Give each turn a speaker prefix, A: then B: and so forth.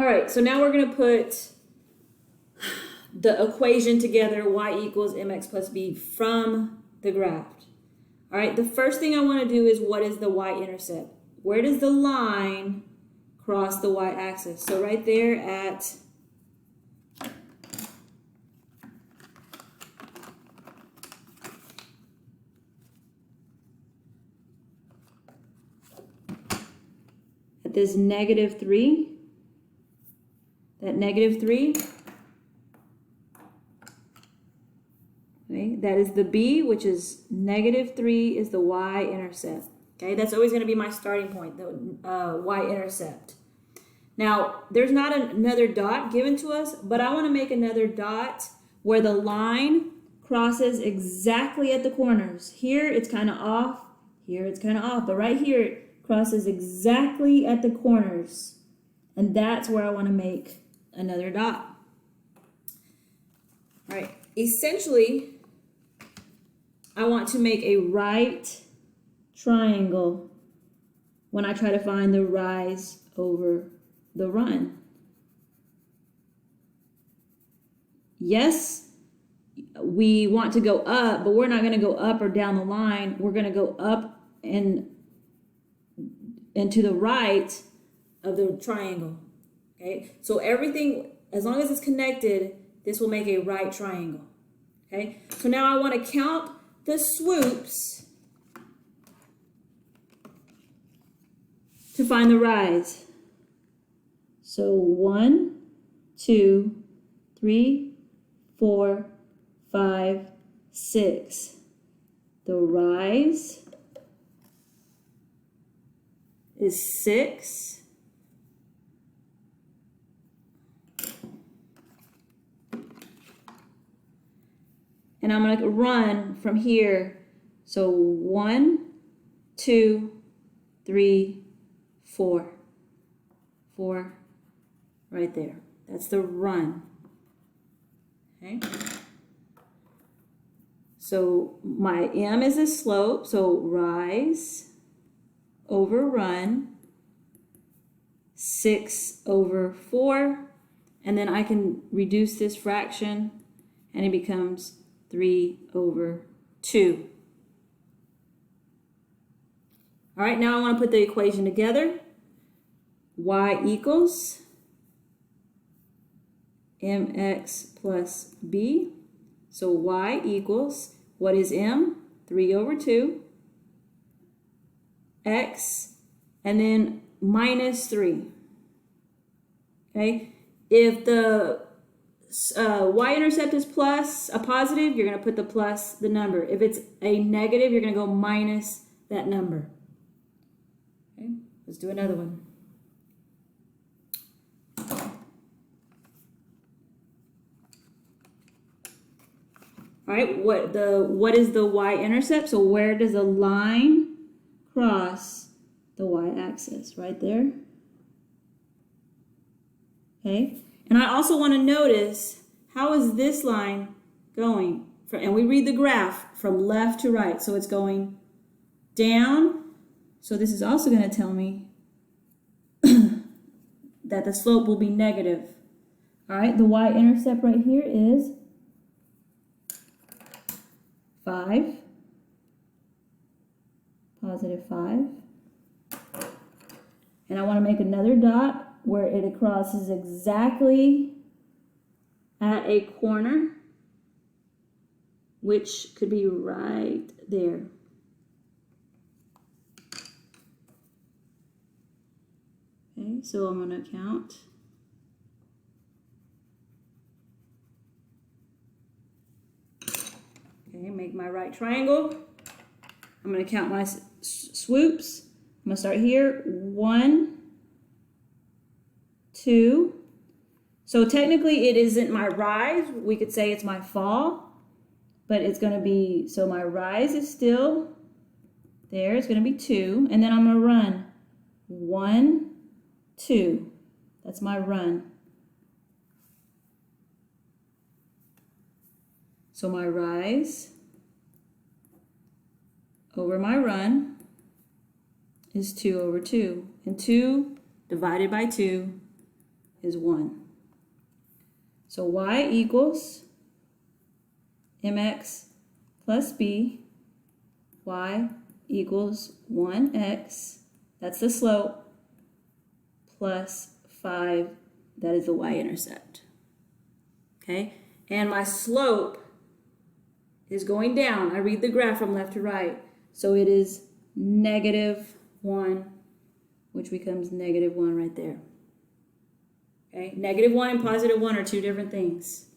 A: All right, so now we're going to put the equation together, y equals mx plus b from the graph. All right, the first thing I want to do is what is the y-intercept? Where does the line cross the y-axis? So right there at this -3, that -3, okay, that is the b, which is -3 is the y-intercept. Okay, that's always going to be my starting point, the y-intercept. Now, there's not another dot given to us, but I want to make another dot where the line crosses exactly at the corners. Here, it's kind of off. Here, it's kind of off. But right here, it crosses exactly at the corners. And that's where I want to make another dot. All right. Essentially, I want to make a right triangle when I try to find the rise over the run. Yes, we want to go up, but we're not going to go up or down the line. We're going to go up and to the right of the triangle. Okay, so everything, as long as it's connected, this will make a right triangle. Okay, so now I want to count the swoops to find the rise. So 1, 2, 3, 4, 5, 6. The rise is 6. And I'm going to run from here. So 1, 2, 3, 4. 4 right there. That's the run. Okay. So my m is a slope. So rise over run, 6 over 4. And then I can reduce this fraction and it becomes 3 over 2. All right, now I want to put the equation together. Y equals mx plus b. So y equals, what is m? 3 over 2. X, and then minus 3. Okay? If the y-intercept is plus, a positive, you're going to put the plus, the number. If it's a negative, you're going to go minus that number. Okay? Let's do another one. All right, what is the y-intercept? So where does the line cross the y-axis? Right there. Okay, and I also want to notice, how is this line going? And we read the graph from left to right. So it's going down. So this is also going to tell me that the slope will be negative. All right, the y-intercept right here is 5, positive 5. And I want to make another dot where it crosses exactly at a corner, which could be right there. Okay, so I'm going to count. Okay, make my right triangle. I'm going to count my swoops. I'm going to start here. 1, 2. So technically it isn't my rise. We could say it's my fall. But it's going to be, so my rise is still there. It's going to be 2. And then I'm going to run. 1, 2. That's my run. So my rise over my run is 2 over 2. And 2 divided by 2 is 1. So y equals mx plus b, y equals 1x, that's the slope, plus 5, that is the y-intercept. Okay, and my slope is going down. I read the graph from left to right. So it is -1, which becomes -1 right there. Okay, -1 and +1 are two different things.